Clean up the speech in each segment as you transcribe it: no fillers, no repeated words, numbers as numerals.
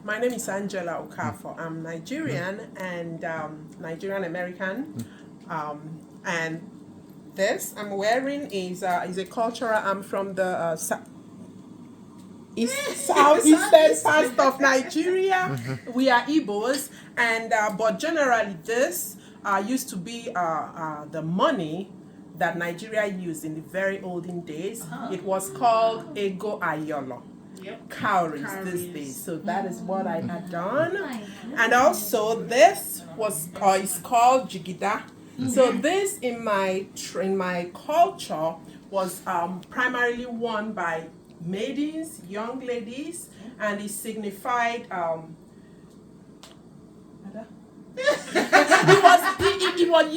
My name is Angela Okafor. I'm Nigerian and Nigerian American. And this I'm wearing is a cultural. I'm from the southeastern part of Nigeria. We are Igbos, and but generally this used to be the money that Nigeria used in the very olden days. It was called ego ayolo. Cowries these days. So that is what I had done. And also this is called jigida. So this in my culture was primarily worn by maidens, young ladies, and it signified it was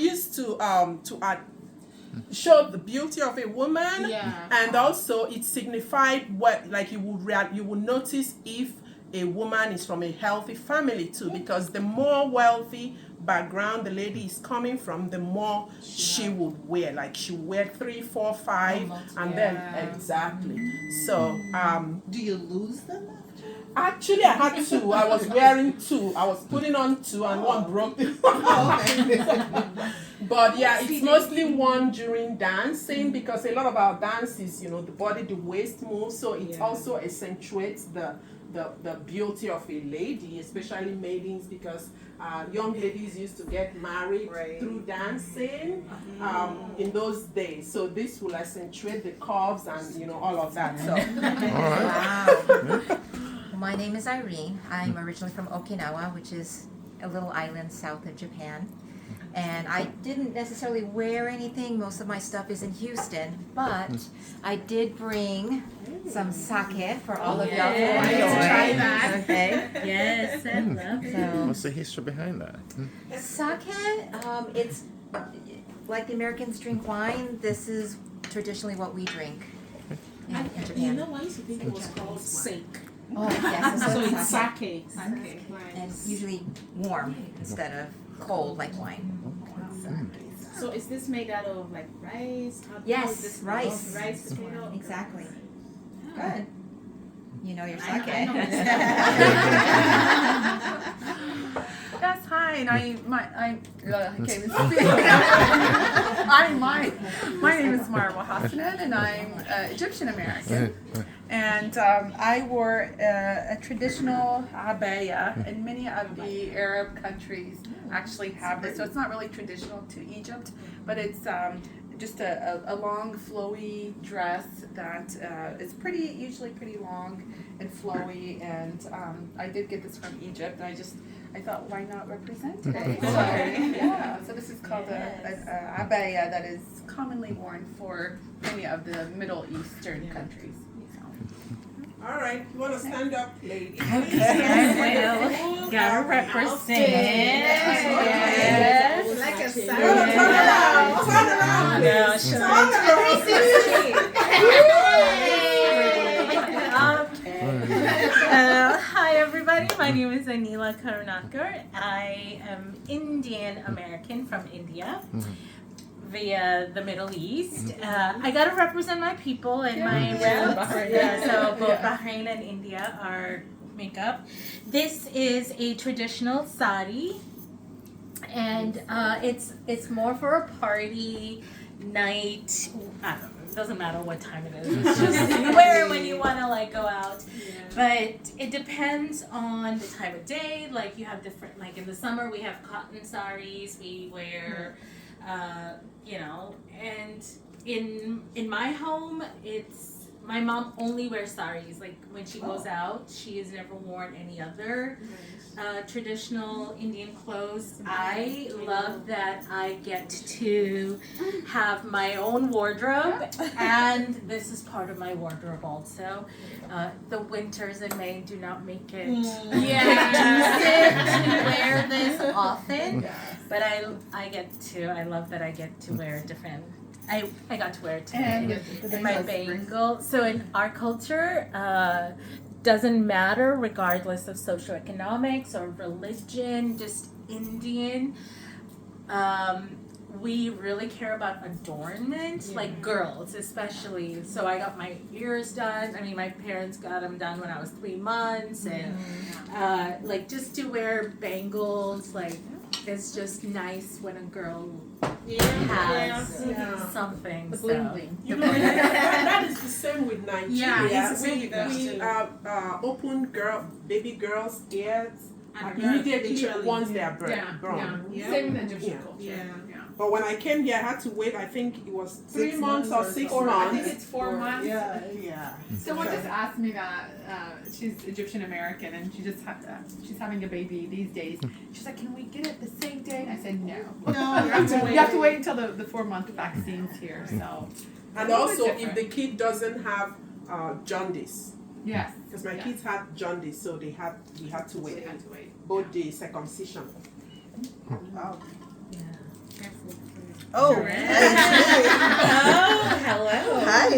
used to show the beauty of a woman, and also it signified what, like you would notice if a woman is from a healthy family too, because the more wealthy background the lady is coming from, the more she would wear. Like she would wear 3, 4, 5, and then exactly. So do you lose them? Actually, I had 2. I was wearing 2. I was putting on 2, and one broke. But yeah, it's mostly worn during dancing, because a lot of our dances, the body, the waist moves, so it also accentuates the beauty of a lady, especially maidens, because young ladies used to get married through dancing in those days. So this will accentuate the curves and all of that. So. Wow. My name is Irene. I'm originally from Okinawa, which is a little island south of Japan. And I didn't necessarily wear anything. Most of my stuff is in Houston, but I did bring some sake for all of y'all to Try that. Okay. Yes, I love it. What's the history behind that? Sake, it's like the Americans drink wine. This is traditionally what we drink in Japan. I used to think it was called sake. Oh, yes. So it's sake. And usually warm instead of cold like wine. So is this made out of like rice? Yes, How is this rice. Rice potato? Exactly. Good. You know your sake. I know it's Yes, hi, and I can't even speak. My name is Marwa Hassanan, and I'm Egyptian American. And I wore a traditional abaya, and many of the Arab countries actually have this. So it's not really traditional to Egypt, but it's just a long, flowy dress that is usually pretty long and flowy. And I did get this from Egypt, and I thought, why not represent today? So, so this is called a abaya that is commonly worn for many of the Middle Eastern countries. All right, you want to stand up, ladies? well, gotta represent. Yes. Like a Turn around. Hi everybody, my name is Anila Karunakar. I am Indian American from India via the Middle East. I gotta represent my people and my roots. So both Bahrain and India are makeup. This is a traditional sari, and it's more for a party night. I don't know. It doesn't matter what time it is. It's just you wear it when you want to go out. But it depends on the time of day. Like you have different. Like in the summer we have cotton saris. We wear, and in my home it's. My mom only wears saris. Like when she goes out, she has never worn any other traditional Indian clothes. I love that I get to have my own wardrobe, and this is part of my wardrobe also. The winters in May do not make it conducive to wear this often, but I love that I get to wear different. I got to wear it today. And my bangle. So in our culture, doesn't matter regardless of socioeconomics or religion, just Indian. we really care about adornment, like girls especially. So I got my ears done. I mean, my parents got them done when I was 3 months, and like just to wear bangles, like it's just nice when a girl has something. The So. bling bling. You know, that is the same with Nigeria. Yeah, it's really we open baby girls' ears And immediately literally. once they are Yeah, born. yeah. Same in the Egyptian Yeah. culture. Yeah. But when I came here, I had to wait. I think it was 3 6 months or months 6 or I think months. it's 4 months. Yeah. Someone just asked me that she's Egyptian American and she's having a baby these days. She's like, "Can we get it the same day?" And I said, "No. No, You have to wait until the 4-month vaccine's here." So And a little also, bit if different. the kid doesn't have jaundice, yes, because my Yeah. kids had jaundice, so we had to we wait. had to wait. Both the circumcision. Wow. Careful. Oh. Hello. Hi.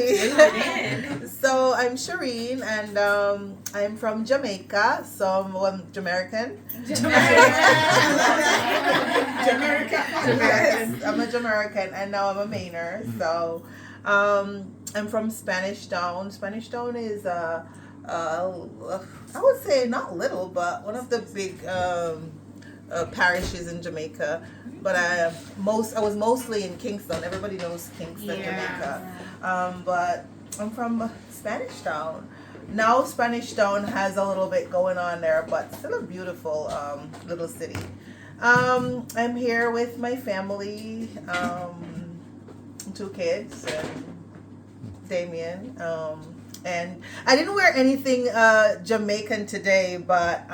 So I'm Shireen, and I'm from Jamaica. So I'm Jamaican. Yes, I'm a Jamaican, and now I'm a Mainer. So I'm from Spanish Town. Spanish Town is I would say not little, but one of the big parishes in Jamaica. But I was mostly in Kingston. Everybody knows Kingston, Jamaica. But I'm from Spanish Town. Now Spanish Town has a little bit going on there, but still a beautiful little city. I'm here with my family, 2 kids, and Damien. And I didn't wear anything Jamaican today, but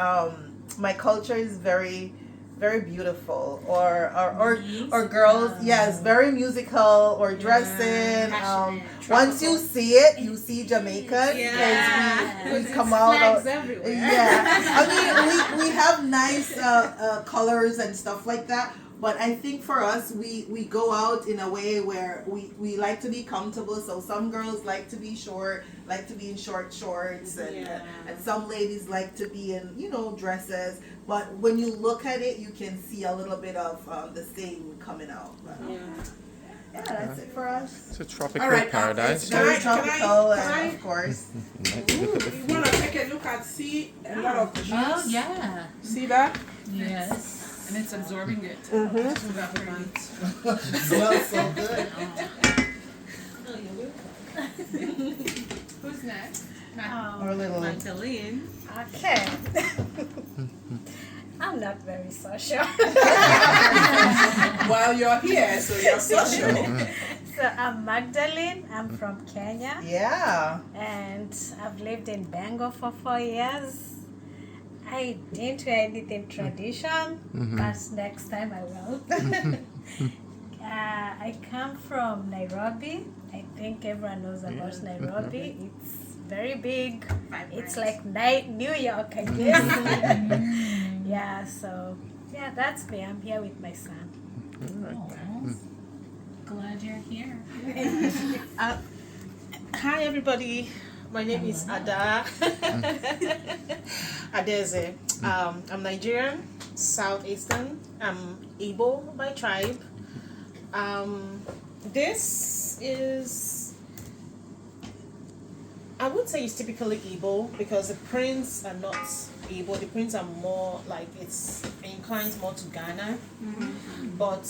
my culture is very, very beautiful. Or girls, yes, very musical or dressing. Once you see it, you see Jamaican because we come out. Flags everywhere. Yeah, I mean we have nice colors and stuff like that. But I think for us, we go out in a way where we like to be comfortable. So some girls like to be short, like to be in short shorts, and some ladies like to be in dresses. But when you look at it, you can see a little bit of the same coming out. But, yeah, that's it for us. It's a tropical All right, paradise. Very tropical, can I- and of course. You want to take a look at a lot of juice? Oh yeah. See that? Yes. And it's absorbing it. Smells so good. Who's next? Our little. Magdalene. Okay. I'm not very social. Well, you're here, so you're social. So I'm Magdalene. I'm from Kenya, Yeah. and I've lived in Bengal for 4 years. I didn't wear anything tradition, but next time I will. I come from Nairobi. I think everyone knows about Nairobi. It's very big. It's like New York, I guess. Yeah, so that's me. I'm here with my son. Glad you're here. Hi everybody, my name is Ada Adeze. I'm Nigerian, Southeastern. I'm Igbo by tribe. This is, I would say it's typically Igbo because the prints are not Igbo. The prints are more like it inclines more to Ghana. But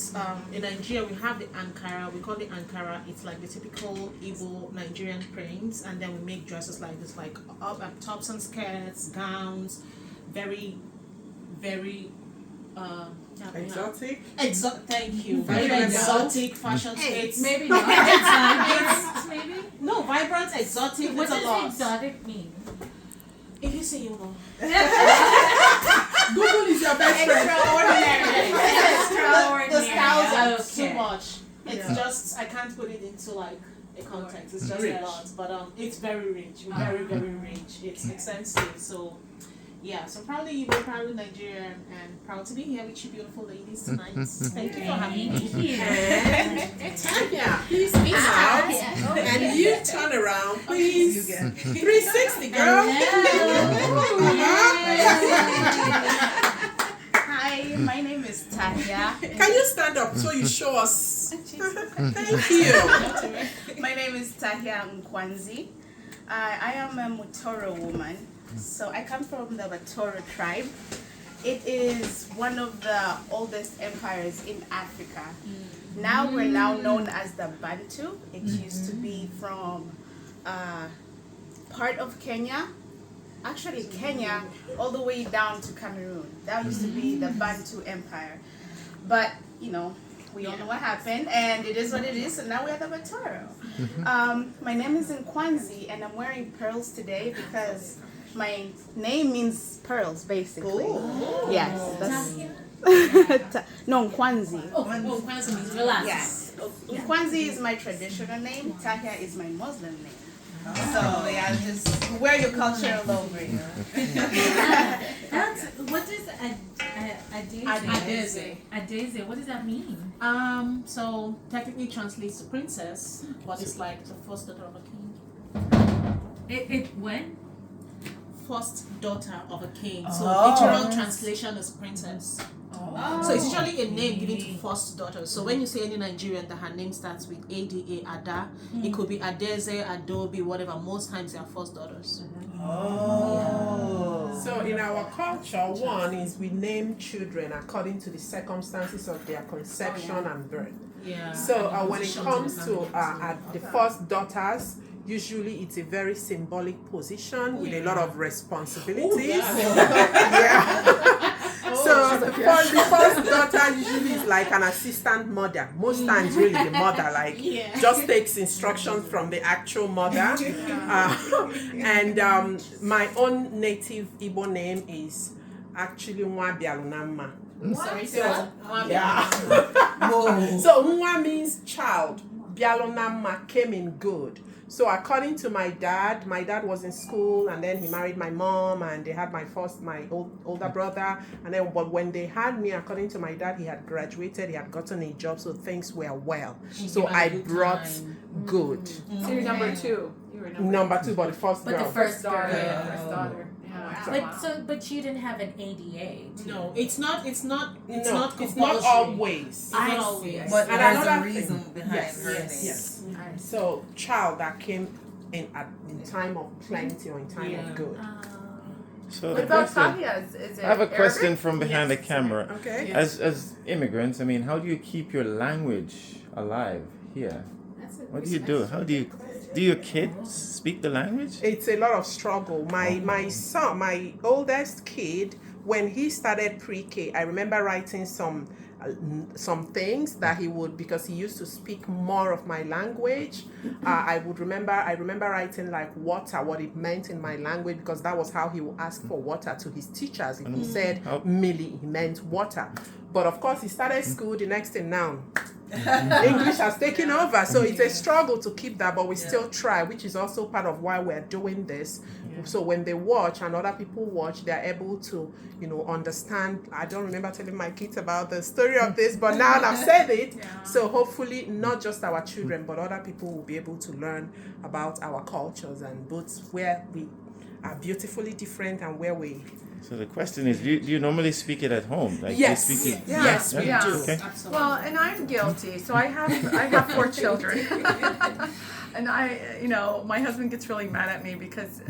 in Nigeria we have the Ankara. We call it Ankara. It's like the typical Igbo Nigerian prints, and then we make dresses like this, like tops and skirts, gowns, very, very. Exotic. Thank you. Very Fashionable. exotic fashion states. Maybe not. It's maybe. No, vibrant, exotic. What It's a does lot. exotic mean? If you say you know. Google is your best friend. The styles are too Okay. much. It's just I can't put it into like a context. It's just Rich. a lot, but it's very rich, very rich. It's extensive. So yeah, so proudly Igbo, proudly Nigerian, and proud to be here with you beautiful ladies tonight. Thank you for having me. And Tanya, please be out. And you turn around, please. 360, girl. Hi, my name is Tahia. Can you stand up so you show us? Thank you. My name is Tahia Nkwanzi. I am a Mutoro woman. So I come from the Batoro tribe. It is one of the oldest empires in Africa. Now we're now known as the Bantu. It used to be from part of Kenya. Actually Kenya all the way down to Cameroon. That used to be the Bantu Empire. But, you know, we all know what happened, and it is what it is, so now we are the Batoro. My name is Nkwanzi, and I'm wearing pearls today because my name means pearls, basically. Ooh. Yes. That's, no, Nkwanzi. Kwanzaa means relax. Yes. Nkwanzi is my traditional name. Tahia is my Muslim name. So yeah, just wear your culture all over you. That's what does Adeze? What does that mean? So technically translates to princess, but it's like the first daughter of a king. It when? First daughter of a king. So Oh. literal translation is princess. So it's usually a name given to first daughter. So when you say any Nigerian that her name starts with ADA, Ada, it could be Adeze, Adobe, whatever. Most times they are first daughters. Oh. So in our culture, one is we name children according to the circumstances of their conception and birth. Yeah. So when it comes to the first daughters, usually it's a very symbolic position with a lot of responsibilities. So the first daughter usually is like an assistant mother. Most times really the mother just takes instructions from the actual mother. And my own native Igbo name is actually Nwa Bialunama. Sorry, Yeah. So Nwa means child. Bialunama came in good. So according to my dad was in school, and then he married my mom, and they had my older brother, and then but when they had me, according to my dad, he had graduated, he had gotten a job, so things were well. So I brought good. So you're number two. You were Number two, but the first girl. But the first daughter. girl. Yeah, first daughter. Yeah. But you didn't have an ADA. No, it's not it's compulsory. not always. It's not always. But And there's another a reason thing. behind Yes, her yes, name. yes. So child that came in time of plenty or in time of good. What So the about question, Tahia? Is it I have a question Arabic? from behind the camera. Okay. As immigrants, I mean, how do you keep your language alive here? What do you do? How do your kids speak the language? It's a lot of struggle. My son, my oldest kid, when he started pre-K, I remember writing some things that he would, because he used to speak more of my language. I remember writing like water, what it meant in my language, because that was how he would ask for water to his teachers. If he said milli, he meant water. But of course, he started school. The next thing now, English has taken over. So it's a struggle to keep that, but we still try, which is also part of why we're doing this. So when they watch and other people watch, they're able to, understand. I don't remember telling my kids about the story of this, but now I've said it. So hopefully not just our children, but other people will be able to learn about our cultures and both where we are beautifully different and where we... So the question is, do you normally speak it at home? Like Yes. you speak it, Yes, we do. Okay. Well, and I'm guilty. So I have 4 children, and my husband gets really mad at me because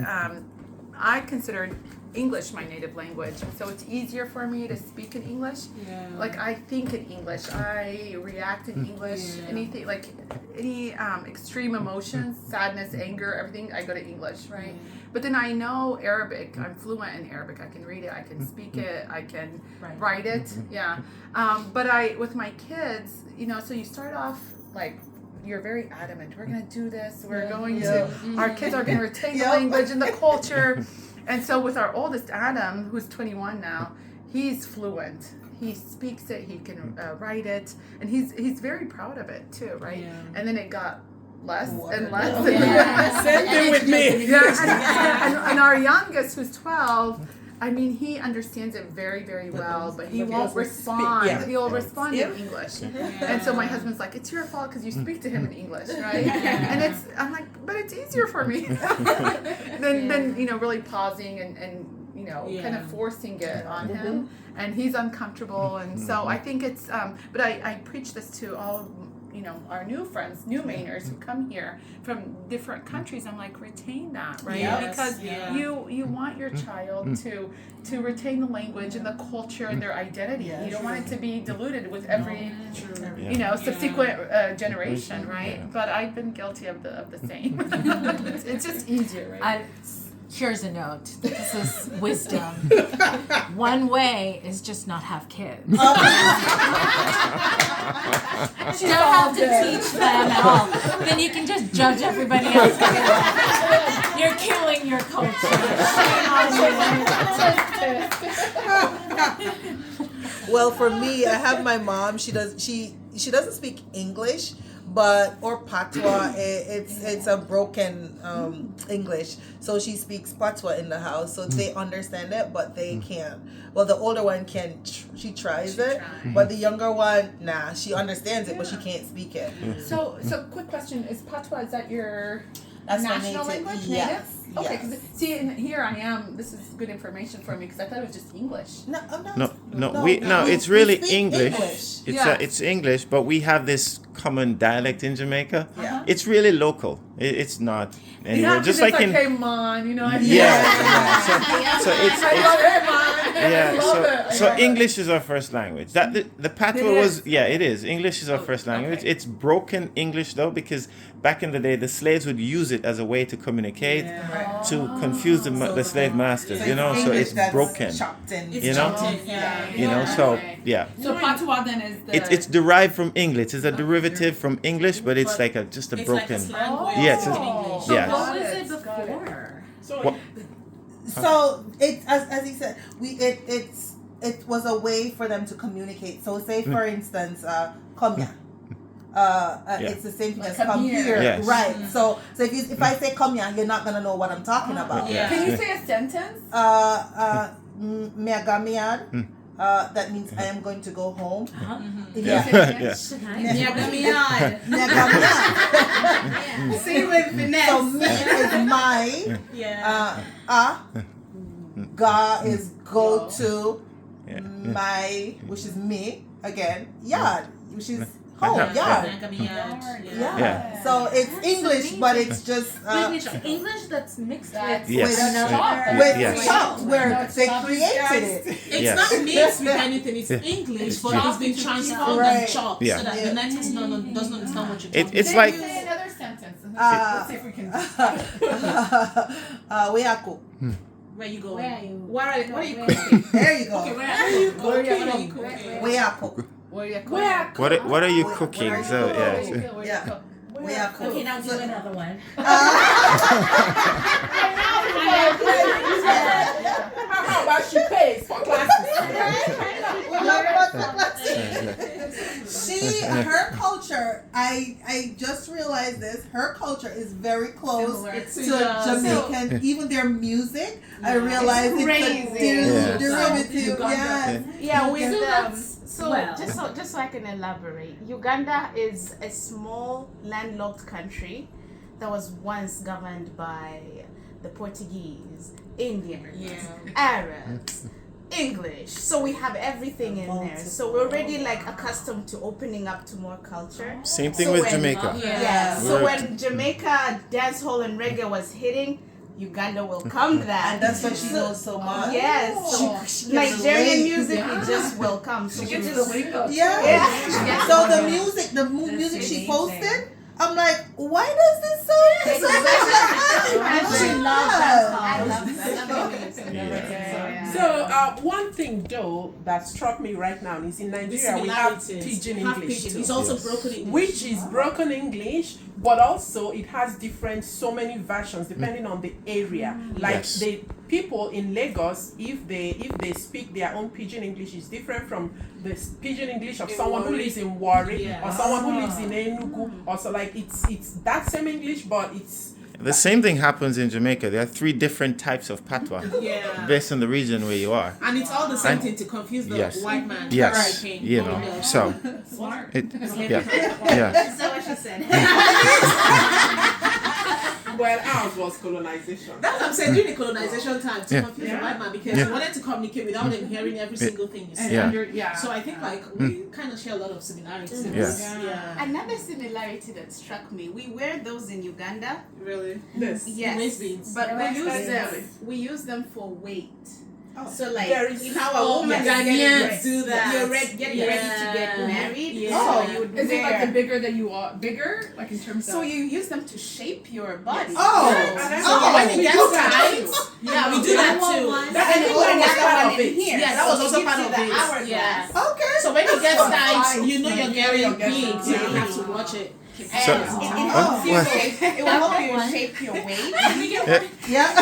I consider English my native language, so it's easier for me to speak in English. Yeah. Like I think in English, I react in English. Anything like any extreme emotions, sadness, anger, everything, I go to English, right? But then I know Arabic. I'm fluent in Arabic. I can read it. I can speak it. I can write it. Yeah. But with my kids, so you start off like you're very adamant. We're gonna do this. We're going to. Our kids are gonna retain the language and the culture. And so with our oldest Adam, who's 21 now, he's fluent. He speaks it. He can write it, and he's very proud of it too, right? Yeah. And then it got less and less. Same thing with me. Yeah, and our youngest, who's 12, I mean, he understands it very, very well, but he won't respond. He'll respond in English. And so my husband's like, it's your fault because you speak to him in English, right? And I'm like, but it's easier for me than really pausing and kind of forcing it on him, and he's uncomfortable, and so I think it's. But I preach this to all. Our new friends, new Mainers who come here from different countries. I'm like, retain that, right? Yes, Because yeah. you want your child to retain the language and the culture and their identity. You don't want it to be diluted with every subsequent generation, right? Yeah. But I've been guilty of the same. It's just easier, right? Here's a note. This is wisdom. One way is just not have kids. You don't have to teach them at all. Then you can just judge everybody else. You're killing your culture. Well, for me, I have my mom. She doesn't speak English, or patois. It's a broken English. So she speaks patois in the house, so they understand it, but they can't. Well, the older one can. She tries it, but the younger one, nah. She understands it, but she can't speak it. So quick question: is patois, is that your That's my national native- language? yes, Native? Okay. yes. 'Cause see, and here I am. This is good information for me because I thought it was just English. No, it's really speak English. Yeah. It's English, but we have this common dialect in Jamaica. Yeah. It's really local. It's not anywhere. Yeah, Just 'cause like it's in hey man, you know. yeah. So it's I love it, man. yeah. I love it. So English is our first language. That the patois It was is. it is. English is our first language. okay. It's broken English though because back in the day the slaves would use it as a way to communicate to confuse the slave masters. So English it's that's broken. chopped in. You know? So yeah. So patois then is the. It's derived from English. It's a derivative from English, but it's like just a It's broken. like a slang way Yes, of it's- English. So Yes. what was Got it it, got it. before? What- So it, as he said, it was a way for them to communicate. So say for instance, come here. It's the same thing as Come come here. here, Yes. right? So if I say come here, you're not gonna know what I'm talking about. Yeah. Can you say a sentence? Megamiad. That means I am going to go home. Yeah. Yeah. Yeah. Megamiad. See with finesse. So me is my. Ga is go to. Yeah. My, which is me again. Yard, which is home. Yeah. Yard. Yeah. Yeah. So it's English, but it's just Wait, it's English that's mixed with Yes. with Yes. chopped, where they created it. It's Yes. not mixed with anything. It's English, but it's been transformed Right. and chopped Yeah. so that the next person doesn't understand what you're talking It's Say like another sentence. Uh, Let's see if we can. Weako. Where you going? Where are you? What are you cooking? There you go. Okay, where are you cooking? Weako. Where you what are you cooking? So yeah. Yeah. Weako. Okay, now do another one. How about she pays for classes? Her culture, I just realized this, her culture is very close to Jamaican, even their music, I realized it's a derivative, Yeah, with Well. just so I can elaborate, Uganda is a small landlocked country that was once governed by the Portuguese, Indians, Arabs, English. So we have everything in there. So we're already like accustomed to opening up to more culture. Same thing So with when- Jamaica. Yeah. So We're- when Jamaica dancehall and reggae was hitting, Uganda welcomed that. and that's why she knows so much. Yes. She Nigerian gets music we just welcome. So we just Yeah. So the music she posted, I'm like, why does this song so And she loves So one thing though that struck me right now is in Nigeria we have pidgin English too, It's also broken English. which is broken English, but also it has different so many versions depending on the area. Like Yes. the people in Lagos, if they speak their own pidgin English, is different from the pidgin English of someone who lives in Warri or someone who lives in Enugu. Also, like it's that same English, but it's The same thing happens in Jamaica. There are 3 different types of patois Yeah. based on the region where you are. And it's all the same And- thing to confuse the Yes. white man. Yes, Right. you know. So Smart. yeah. That's what she said. Well, ours was colonization. That's what I'm saying. During the colonization time, to Yeah. confuse the white man because Yeah. we wanted to communicate without them hearing every single thing you say. Yeah. So I think like we kind of share a lot of similarities. Yeah. Another similarity that struck me, we wear those in Uganda. Really? This. Yes. Maize beans. But The we West use Coast them. is- We use them for weight. Oh, So like there is- you know how a woman is Ghanaians getting ready, do that. You're getting ready to get Yeah. married. Yeah. So you would Is it like the wear. bigger that you are bigger, like in terms So of? you use them to shape your body. Oh, Yes. so when it We gets do that tight, too. yeah, we do that too. That, I think that was part of it. Here. Yeah, that was So also it part gives of you it. the hourglass. Yeah. Okay. So when it gets Oh, tight, fine. you know you're getting You're getting big, so you big. have to watch it. And So- it helps you shape, it will help you shape your weight. Yeah.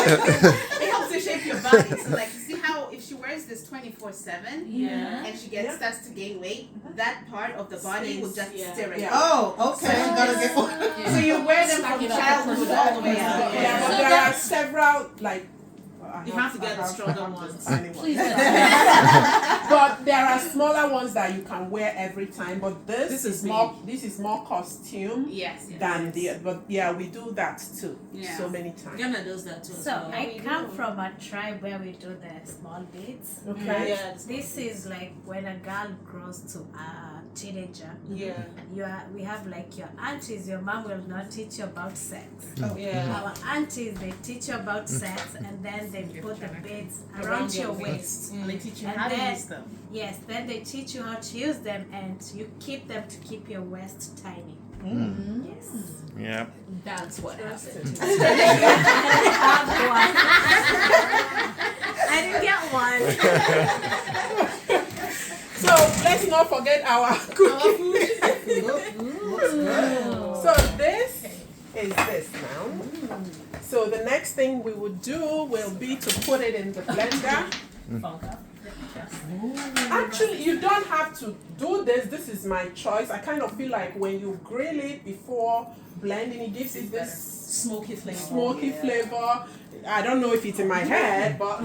It helps you shape your body. So like you see how if she wears this 24/7 Yeah. and she starts to gain weight, that part of the body will just Yeah. stir it Yeah. up. Oh, okay. Gotta get one. So you wear them Stack from it up. childhood all the way up. Yeah, but So there that- are several, like. You have to get the stronger ones. Please But there are smaller ones that you can wear every time. But this, This is is more. This is more costume Yes. than the. But yeah, we do that too. Yeah. So many times. Ghana does that too. as So well. I come from a tribe where we do the small beads. Okay. Yeah. This is like when a girl grows to a teenager. Yeah. We have like your aunties. Your mom will not teach you about sex. Yeah. Our aunties, they teach you about sex, and then they put the beads around Around your your waist. And they teach you And how to then- use them. Yes, then they teach you how to use them, and you keep them to keep your waist tiny. Yes. Yeah. That's what happened. I didn't get one. So let's not forget our cooking. So this is this now. So the next thing we would do will be to put it in the blender. Actually, you don't have to do this. This is my choice. I kind of feel like when you grill it before blending, it gives it this Smoky flavor. smoky flavor. I don't know if it's in my head, but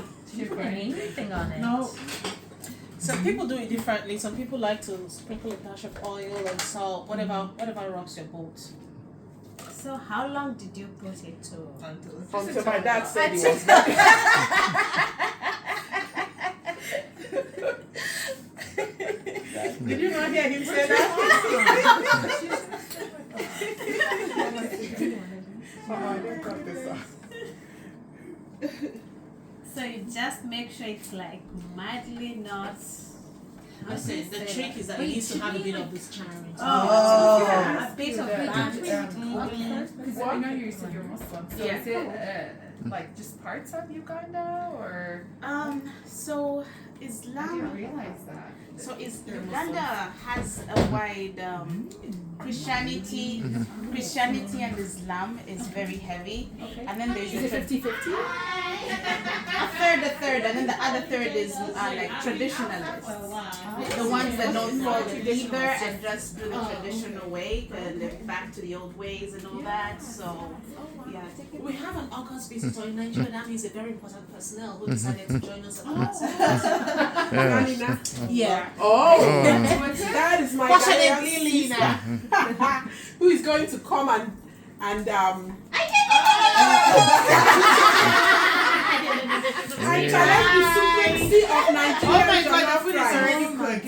anything on it. No. Some people do it differently. Some people like to sprinkle a dash of oil and salt, whatever rocks your boat. So how long did you put it to? until my dad said it was done. Did you not hear him say that? I didn't cut this off. So you just make sure it's like madly not. Listen, the trick is that it needs to have a bit of this charm. A bit of Because What? I know you said you're Muslim. So is it like just parts of Uganda or? So I didn't Islam. realize that. So Uganda has a wide Christianity. Christianity and Islam is very heavy, and then there's Is it 50-50? a third, and then the other third is like traditionalists. The ones that don't follow either and just do the traditional way, and they're back to the old ways and all that. So, yeah. We have an August visitor in Nigeria. That means a very important personnel who decided to join us at the Nina? Yeah. Oh, that is my Passionate Ghanaian Lily sister, who is going to come and I challenge the supremacy of Nigerian Oh my God, jollof the food is rice. already cooked.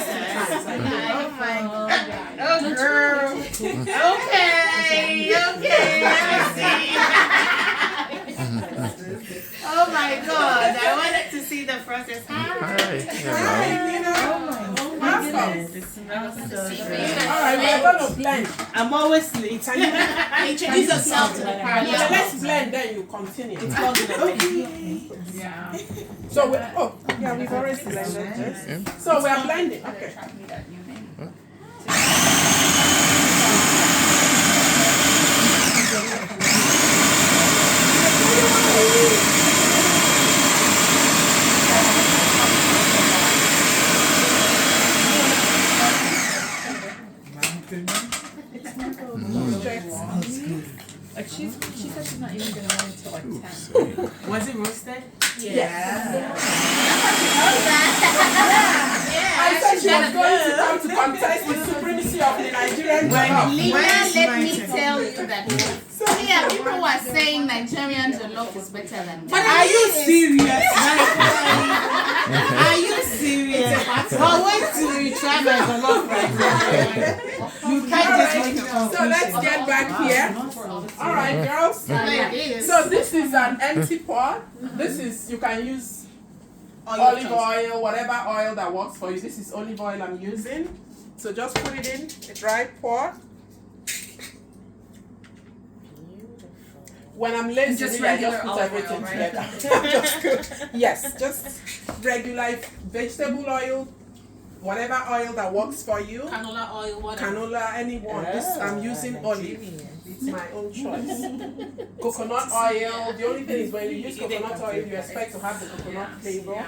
Oh my God. Oh, girl. Okay. I see. Oh my God. I wanted to see the process. Hi. Hi, Nina. Oh my goodness. It smells so good. All right, we're going to blend. I'm always late. Can you Introduce yourself to the party. Yeah, let's blend, then you continue. It's called the Yeah. So we've already blended this. So we are blending. Okay. Track me that new name. Like she said she's not even gonna want it till like 10. Was it roasted? Yeah. I said she was going to come to contest the supremacy of the Nigerian jollof. Lina, let me tell you that. Yeah, people were saying Nigerian jollof is better than that. But are you serious? Are you serious? I went to try my jollof right now. You can't just make a conclusion. So let's get back here. All right, girls. So this is an empty pot. This is, you can use olive oil, whatever oil that works for you. This is olive oil I'm using. So just put it in a dry pot. When I'm lazy, Just I just regular put olive everything oil, right? together. Just cook. Yes, just regular vegetable oil, whatever oil that works for you. Canola oil, whatever. Canola, anyone. This I'm using olive. It's my own choice. Coconut oil. The only thing is when you use coconut oil, you expect to have the coconut flavor.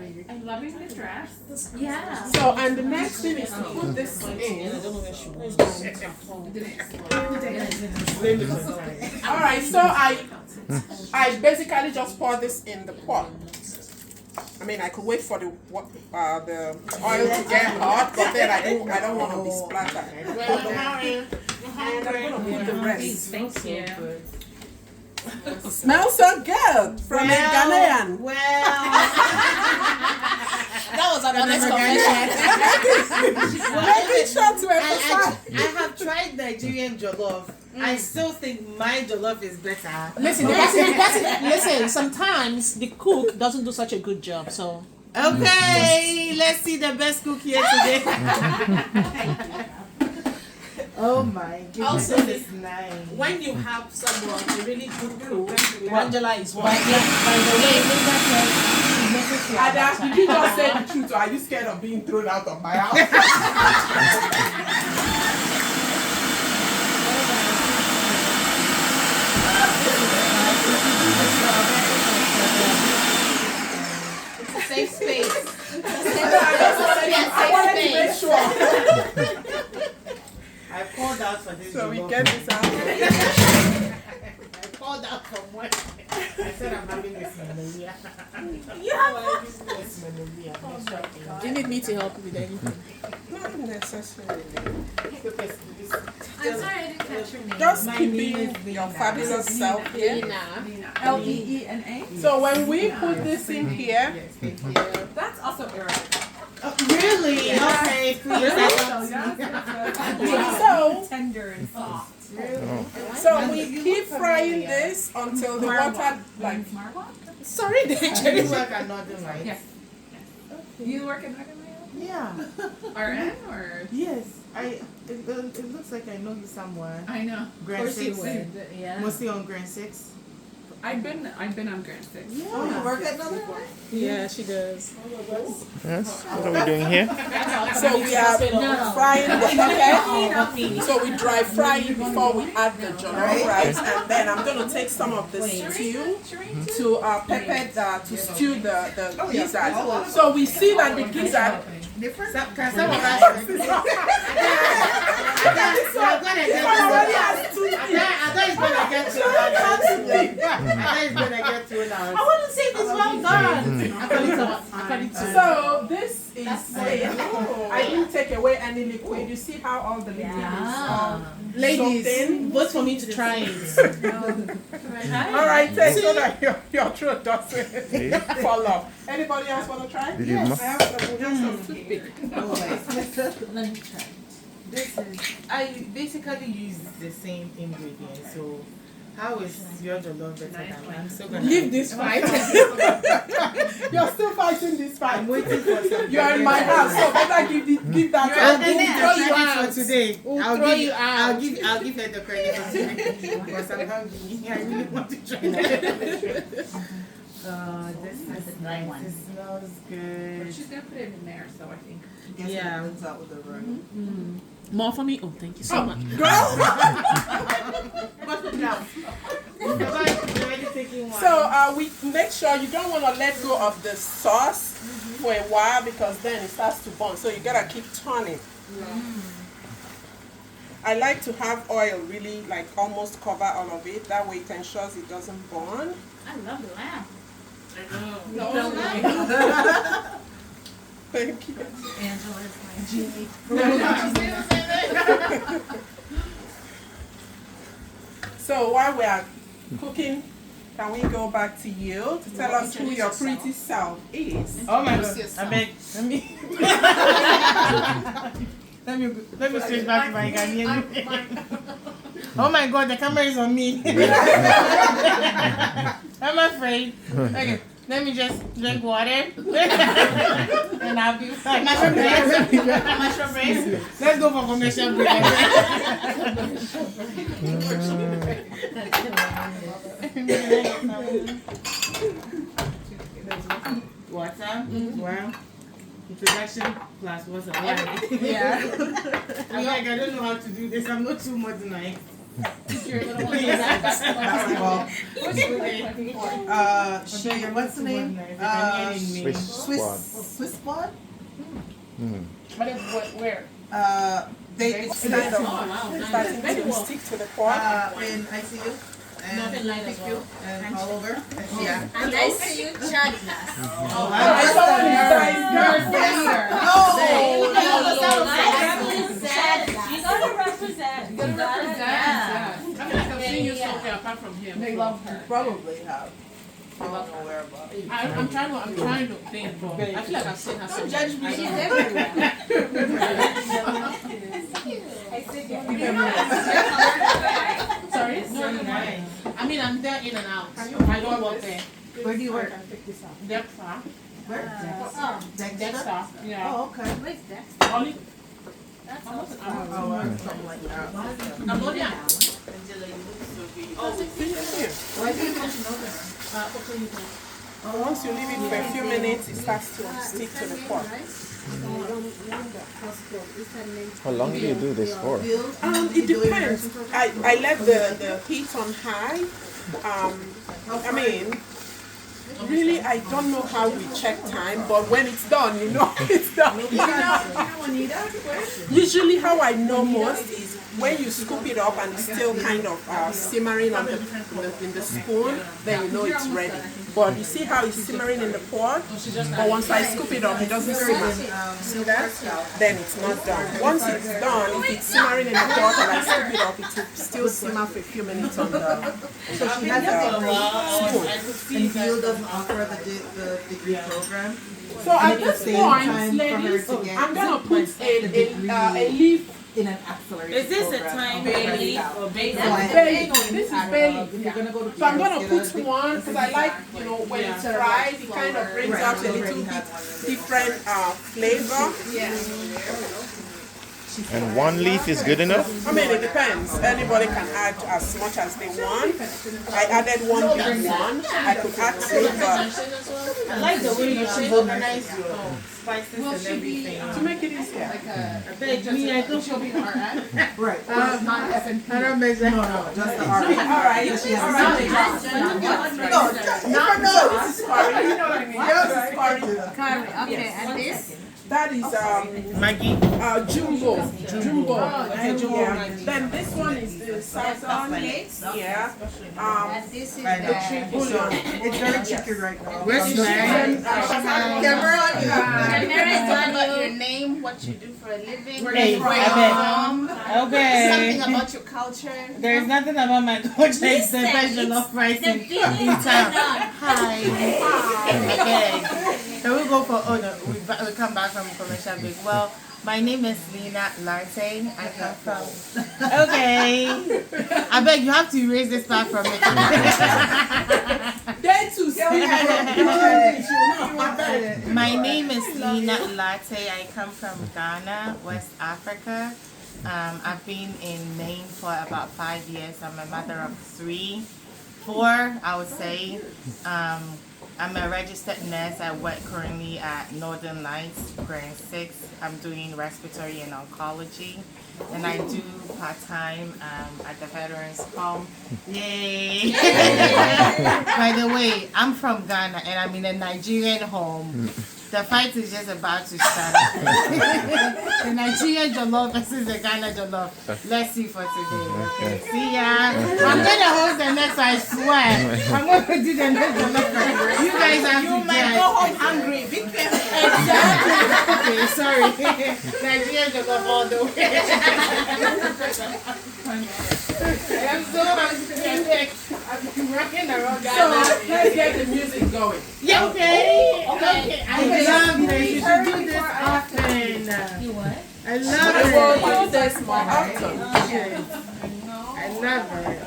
I'm loving the dress. Yeah. So, and the next thing is to put this in. Alright, so I basically just pour this in the pot. I mean, I could wait for the oil to get hot, but then I don't want to be splattered. And I'm gonna put the rest. Thank you. Smells so good from a Ghanaian. Well, that was an honest confession. Making sure to emphasize. I have tried Nigerian jollof. I still think my jollof is better. Listen, sometimes the cook doesn't do such a good job, so. Okay, let's see the best cook here today. Oh my goodness. Also, this is nice. When you have someone, a really good cook, Angela is one. Ada, did you just say the truth or are you scared of being thrown out of my house? It's a safe space. I wanted to make sure. I poured out for this. So we get this out. I poured out from one. I said I'm having this menorah. Do you need me to help you with anything? Not necessarily. I'm sorry I didn't catch your name. Just keeping your fabulous self here. Leena. So when we put this in here, That's also Arabic. Really? Okay, please. so Tender and soft. so we keep frying this until the water like. Sorry, they actually work at Northern Lights. Yes. You work in Northern Yeah. RN or? Yes. It looks like I know you somewhere. I know. Grade 6. Yeah. Mostly on grade 6. I've been on grade 6. Yeah. Oh, you work at Northern Lights? Yeah, she does. Yes. What are we doing here? So we are frying the okay. So we dry fry it before we add the jollof rice, and then I'm gonna take some of the stew to pepper to stew the gizzard. So we see that the gizzard. Can someone ask me? I want to say this well done. So this is I didn't take away any liquid. You see how all the liquid is Ladies, vote for me to try it. all right, take so that your throat doesn't fall off. Anybody else want to try? Did you Yes, I have some toothpick. Let me try. I basically use the same ingredients, so how is your jollof better than mine? I'm still gonna Leave this fight. You're still fighting this fight. I'm waiting for some. You are in my house, so better give that I'll to give me. you the credit for today. I'll I'll give her the credit for today because I'm hungry. I really want to try that. This is nice. It smells good. She's gonna put it in there, so I think. Yeah. More for me? Oh, thank you so much. So we make sure you don't want to let go of the sauce for a while because then it starts to burn. So you gotta keep turning. I like to have oil really like almost cover all of it. That way it ensures it doesn't burn. I love the lamb. Thank you. Angela is my Jeannie. So while we are cooking, can we go back to you to tell us who your pretty self is? Oh my God! I beg. Let me switch back to my Ghanaian. Oh my God! The camera is on me. I'm afraid. Okay. Let me just drink water. And I'll be fine. Mushroom break. Let's go for commercial break. Water. Wow. Introduction plus water. Yeah. I'm like, I don't know how to do this. I'm not too modernized. What's the name? Swiss squad? Where? It's kind of starting to stick to the pork. In ICU. And PQ and all over. Yeah. And I see you chardonnay. Oh, You gotta represent. I feel like I've seen you somewhere apart from him. They love her. Probably have. I don't know where, but I'm trying to think, but I feel like I've seen her somewhere. judge me. She's everywhere. Sorry? No. I mean, I'm there in and out. I don't work there. Where do you work? Dexter. Where? Dexter. Yeah. Oh, okay. Where's that? Only. Something like that. I'm going down. Why do you want to know that? Once you leave it for a few minutes, it starts to stick to the pork. How long do you do this for? It depends. I let the heat on high. I mean, really, I don't know how we check time, but when it's done, you know it's done. Usually, how I know most is when you scoop it up and it's still kind of simmering on in the spoon, then you know it's ready. But you see how it's simmering in the pot? But once I scoop it up, it doesn't simmer. See that? Then it's not done. Once it's done, if it's simmering in the pot and I scoop it up, it will still simmer for a few minutes on the So she has a spoon. and Bill doesn't offer the degree program. So at It's this the same point, time for her ladies, to get I'm gonna put the a degree leaf. in an accelerated Is this a program. time Right. Bailey or Bailey? So I- This is belly. If you're gonna go to So I'm gonna get put a big one because I like, you know, when it's fried, it kind of brings Right, out a you already little bit have one. different flavor. And one leaf is good enough? I mean, it depends. Anybody can add as much as they want. I added one big one. I could add two, but I like the way she's organized your spices and everything. to make it easier. I don't She'll be the RN. Right. Not FNP. I don't measure. No, just the art. All right. She has All a right. No, This is curry. You know what I mean? This is curry. Curry. Okay, and this? That is Maggie. jumbo. Jumbo. Okay, jumbo Yeah. Maggie. Then this one is the sazandor. Yeah. And this is The the bouillon. It's very tricky right now. Where's Mary? Camera on you. camera is on About your you. name, what you do for a living, Hey, where you're I from, Okay. something about your culture. There's nothing about my culture except I love rice The in feeling is town. on. Hi. Okay. So we go for we come back from commercial break. Well, my name is Lena Larte. I come from. Okay. I beg you have to erase this part from it. They too My name is Lena Latte. I come from Ghana, West Africa. I've been in Maine for about 5 years. I'm a mother of 4, I would say. I'm a registered nurse. I work currently at Northern Lights, grade 6. I'm doing respiratory and oncology. And I do part-time at the Veterans Home. Yay! By the way, I'm from Ghana and I'm in a Nigerian home. The fight is just about to start. The Nigerian Jollof versus the Ghana Jollof. Let's see for today. Okay. See ya. I'm gonna host the next, I swear. I'm gonna do the next Jollof. You guys have to might go home hungry. Be careful. Exactly. Okay, sorry. Nigerian Jollof all the way. I'm so hungry. I've been rocking around Ghana. So let's get the music going. Yeah, okay. Okay. I love this. You should do this often. You what? I love We it. will do this more often. I love it.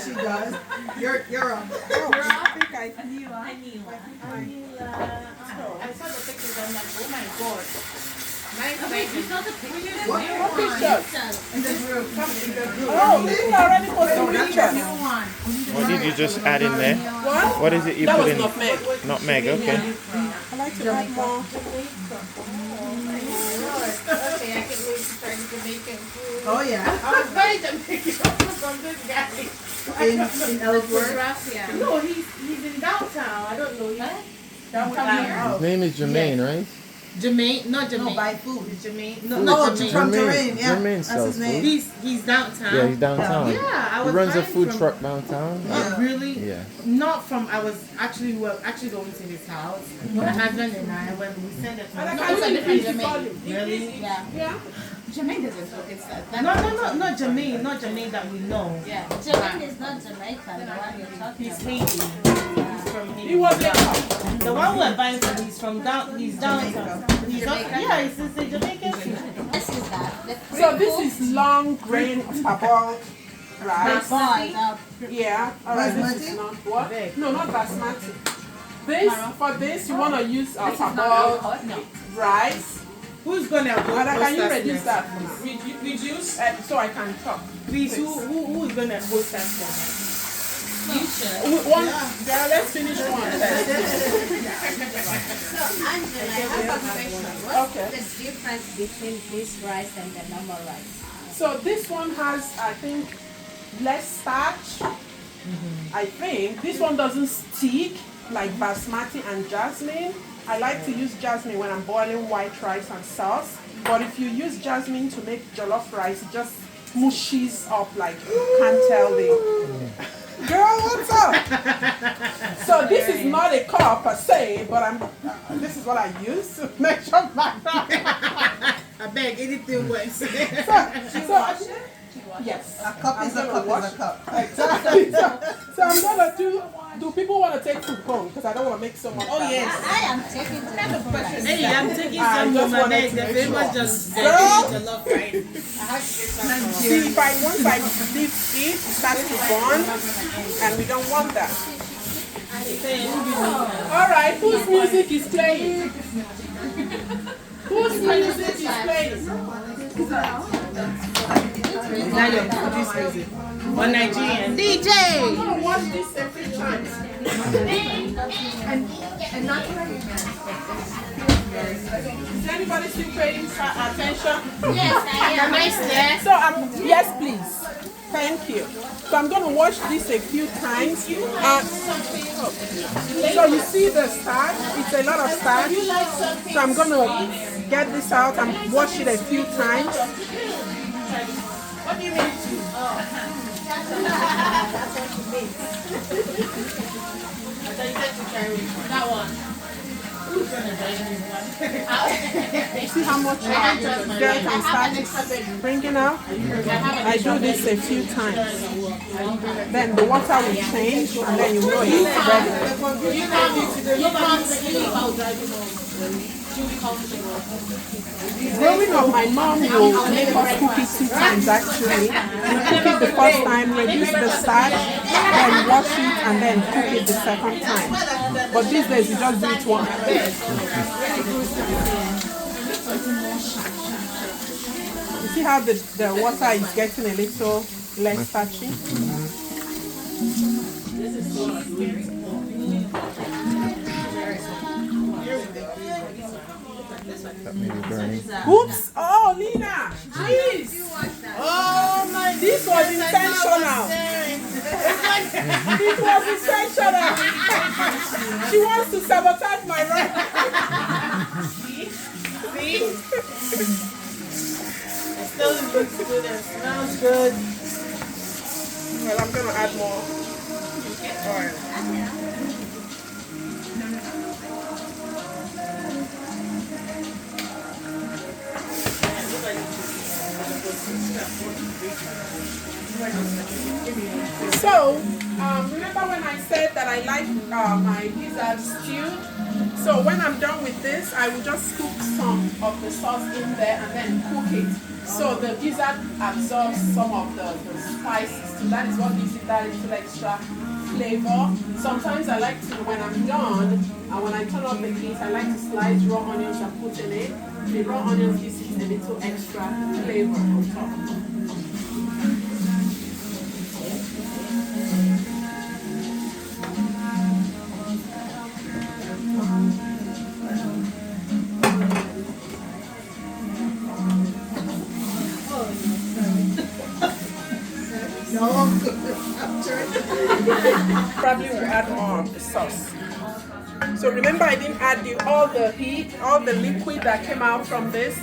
She does. You're on. I saw the pictures. I'm like, oh my god. Nice. You saw the pictures? What pictures? In the group. Oh, this is already posted pictures. What did you just add in there? What? What is it you That put was in? nutmeg. Nutmeg, okay. I like to add more. Okay, I can wait to try Jamaican food. Oh yeah. I was very Jamaican from this guy. In Ellsworth. Yeah. No, he's in downtown. I don't know. Downtown. His name is Jermaine, right? Jermaine, not Jermaine. No, buy food. It's Jermaine. No, not from Terrain. Yeah, Jermaine that's sells his name. food. He's downtown. Yeah, he's downtown. Yeah, I He was runs a buying food from- truck downtown. Oh, really? Yeah. Not from. I was actually going to his house. My husband and I when we sent it. And I No, can it's a even different increase the Jermaine. volume. Really? Yeah. Yeah. Jermaine doesn't cook. It's that. No, not Jermaine. Not Jermaine that we know. Yeah. Jermaine is not Jamaican, the one you're talking He's about. Haiti. He's from Haiti. He was there. The one we're buying from. He's from down. He's downtown. He's Jamaican? yeah, he's a Jamaican. This is that. The So this is long grain parboiled rice. boiled up. Yeah. Alright, this is not what? No, not basmati. This for this you wanna use parboiled rice. Who's gonna go? And can you host us reduce next? that for now? Reduce so I can talk. Please, who is gonna host us next? You should. One, girl, let's finish one first. So, Angela, I have a question. What's Okay. the difference between this rice and the normal rice? So this one has, I think, less starch. I think this one doesn't stick like basmati and jasmine. I like to use jasmine when I'm boiling white rice and sauce. But if you use jasmine to make jollof rice, it just mushes up like you can't tell the. Girl, what's up? So this is not a cup per se, but this is what I use to make sure my. I beg anything works. Yes. A cup is a cup is a cup. Exactly. So I'm gonna do people want to take food home? Because I don't want to make so much. Oh yes. I am taking the Hey, I'm taking I some just of my wanted bag. to The make famous sure. just Girl. jollof rice. See, if once I leave it starts to burn, and we don't want that. All right, whose music is playing? Whose music is playing? Now your this music. Or Nigerian. I'm DJ! gonna watch this every time. And not Is anybody still paying attention? Yes, I am. So yes, please. Thank you. So I'm going to wash this a few times. So you see the starch? It's a lot of starch. So I'm going to get this out and wash it a few times. What do you mean? That one. See how much dirt and starch is bringing out? I do this a few times. Then the water will change and then you know it's ready. Growing up, my mom will make us cook it 2 times actually. We cook it the first time, reduce the starch, then wash it and then cook it the second time. But these days you just do it once. You see how the water is getting a little less starchy? That may be burning. Oops! Oh, Lina! Jeez! Oh my! This was intentional. It was intentional. She wants to sabotage my rice. See? It still looks good and smells good. Well, I'm gonna add more oil. So, remember when I said that I like my gizzard stewed? So when I'm done with this, I will just cook some of the sauce in there and then cook it. So the gizzard absorbs some of the spices. So that is what gives it that little extra flavor. Sometimes I like to, when I'm done, and when I turn off the heat, I like to slice raw onions and put in it. The raw onions gives it a little extra flavor on top. Probably will add more of the sauce. So remember, I didn't add all the heat, all the liquid that came out from this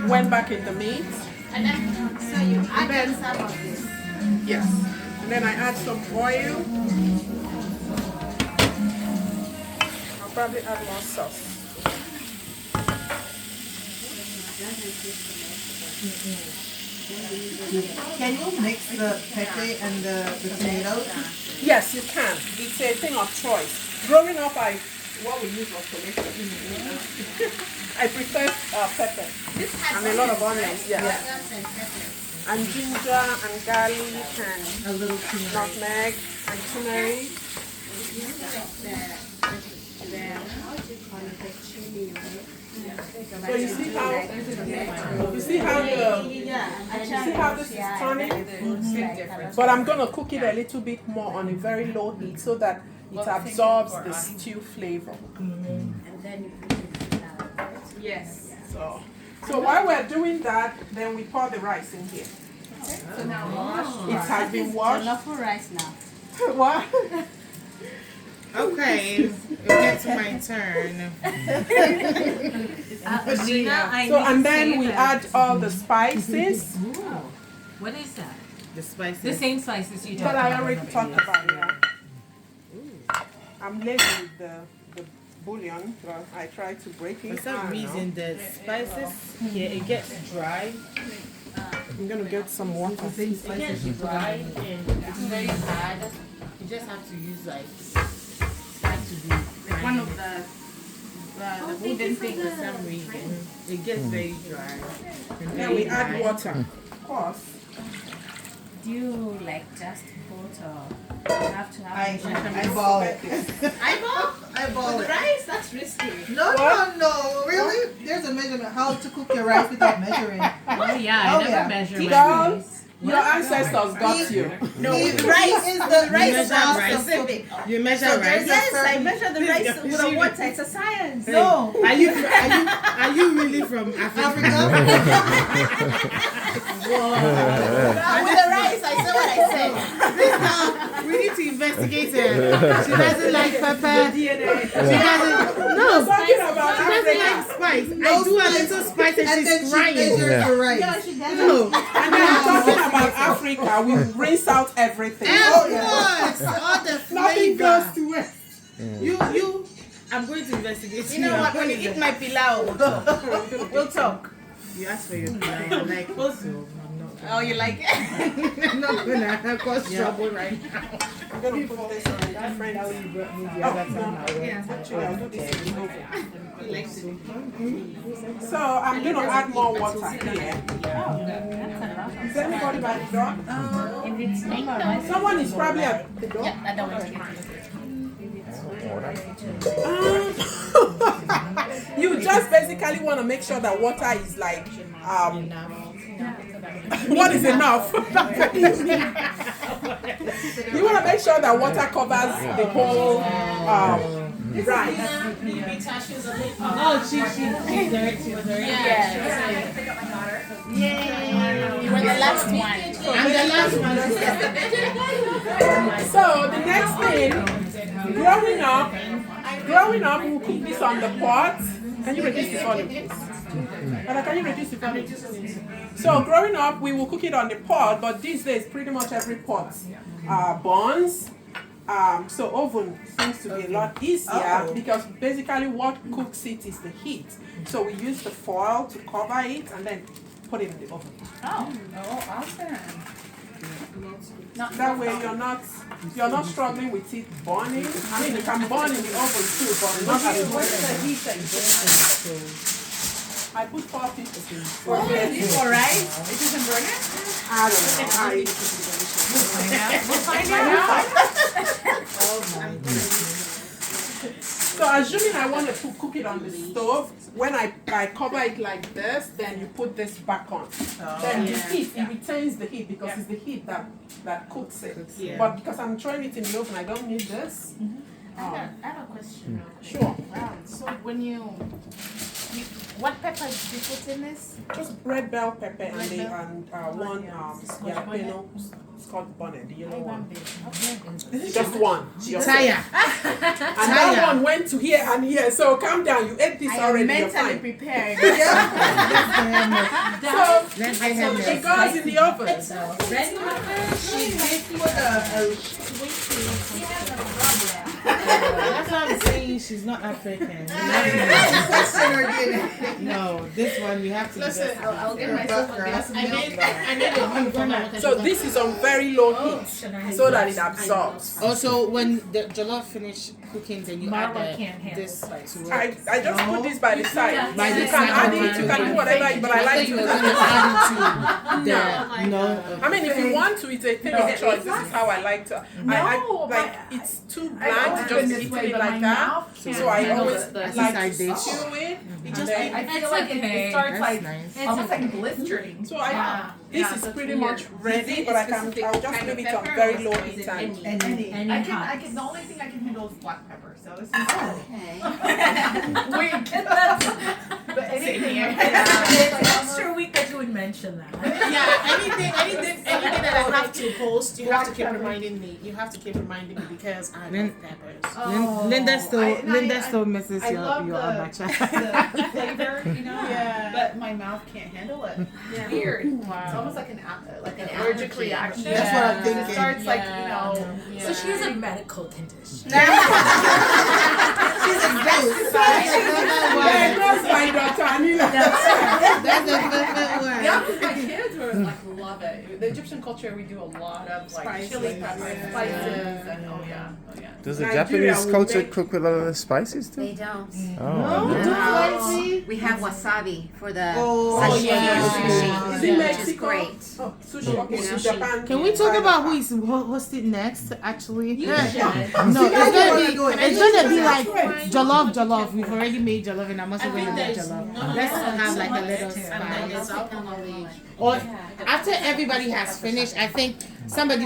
went back in the meat. And then, so you add some of this. Yes. And then I add some oil. I'll probably add more sauce. Can you mix the pepper and the tomatoes? Yes, you can. It's a thing of choice. Growing up, what we use was tomato. I prefer pepper and a lot of onions. Yeah. And ginger and garlic and A little nutmeg and turmeric. So you see how this is turning? But I'm gonna cook it a little bit more on a very low heat so that it absorbs the stew flavor. Yes. So while we're doing that, then we pour the rice in here. So now wash. It has been washed. Jollof for rice now. What? Okay, it gets my turn. And then we add all the spices. What is that? The spices. The same spices you But talked I about. already talked about it. I'm lazy with the bouillon, but I try to break it. For some reason, the spices here, it gets dry. I'm gonna get some water. It gets dry and it's very hard. You just have to use like One of the wooden things. for some reason. It gets very dry. And Then very we add hard. water. Of course. Do you like just put or you have to have I ball it. I ball it. rice? That's risky. No, really? There's a measurement how to cook your rice without measuring. Oh yeah, I never measure my Girl, rice. your ancestors got you. No, rice is the rice is measure also rice. specific. You measure So rice. there's a Yes, I certain- measure the rice with the water. It's a science. No. Are you really from Africa? With the rice, I said what I said. We need to investigate her. She doesn't like pepper. She doesn't. No. Talking about She doesn't Africa. like spice. I do a little spice and And then she's she crying. measures the rice. No. And then talking about Africa, we rinse out everything. Of course, all the Nothing flavor. goes to waste. You. I'm going to investigate. You know what? When you eat my pilau, we'll talk. You asked for your pilau. I like it, so I'm not. Oh, you like it? I'm not gonna cause trouble right now. I'm going to put this on a different. Actually, I'll do this in the oven. So I'm going to add more water here. Is anybody by the door? if it's normal rice. Someone is probably at the door. Yeah, I don't want to. You just basically want to make sure that water is like what is enough? You want to make sure that water covers the whole rice. Oh, she's direct. Yeah. When the last one. I'm the last one. So the next thing, growing up, we'll cook this on the pot. Can you reduce the volume, please? Can you reduce the volume? So growing up, we will cook it on the pot, but these days, pretty much every pot burns. So oven seems to be a lot easier because basically what cooks it is the heat. So we use the foil to cover it and then put it in the oven. Oh, awesome. That way you're not struggling with it burning. I mean, it can burn in the oven too, but not at the What's the moment. heat that you put? I put 450. All right. It doesn't burn it? I don't know. We'll find out. Oh my goodness. So assuming I want to cook it on the stove, when I cover it like this, then you put this back on. Then the heat, it retains the heat because it's the heat that cooks it. Yeah. But because I'm throwing it in the oven, I don't need this. I have a question. Sure. So when what peppers do you put in this? Just red bell pepper and one jalapeno Scotch bonnet, the yellow one. Just one. Taya. And that one went to here and here. So calm down. You ate this already. You're Mentally fine. prepared. So Let's it goes in the oven. Red pepper. She did put a That's what I'm saying. She's not African. No, this one you have to. Listen, I'll get myself a glass of milk. I made it. So this is on very low heat so that it absorbs. Also, when the jollof finish cooking, then you Marwa add can't handle this spice. to it. I just put this by the side. By the You can side. add it, you can do whatever, but I like you to. were going to add it to the no. I mean, if you want to, it's a thing of choice. This is how I like to. I like it's too bland to just eat it like that. So I always like to stew it. It just, then- I feel like it starts That's like nice. almost like blistering. So this is pretty much ready, but I'll just leave it on very low heat and I can. The only thing I can handle is black pepper. So this is weird. But anything. It's extra weak that you would mention that. Yeah, anything that I have to post, you have to keep reminding me. You have to keep reminding me because I love peppers. Linda still misses I love your abacha. the flavor, but my mouth can't handle it. Yeah. Weird. Wow. It's almost like an allergic allergy. reaction. That's what I'm It thinking. starts like, So she has a medical condition. that's my daughter Anila. That's a perfect word. Yeah, because my kids were like love it. The Egyptian culture, we do a lot of like chili peppers, spices, and oh yeah. Does the Nigeria Japanese will culture make- cook with a lot of spices too? They don't. Oh. No. We have wasabi for the Oh, sashimi yeah. and sushi, Is it which is Mexico? great. Oh, sushi. Okay, so Japan. Can we talk about who is hosting next? Actually, You no, should. it's gonna be like jollof. We've already made jollof, and I'm also gonna make jollof. Let's have like a little spice. Or after everybody has finished, I think somebody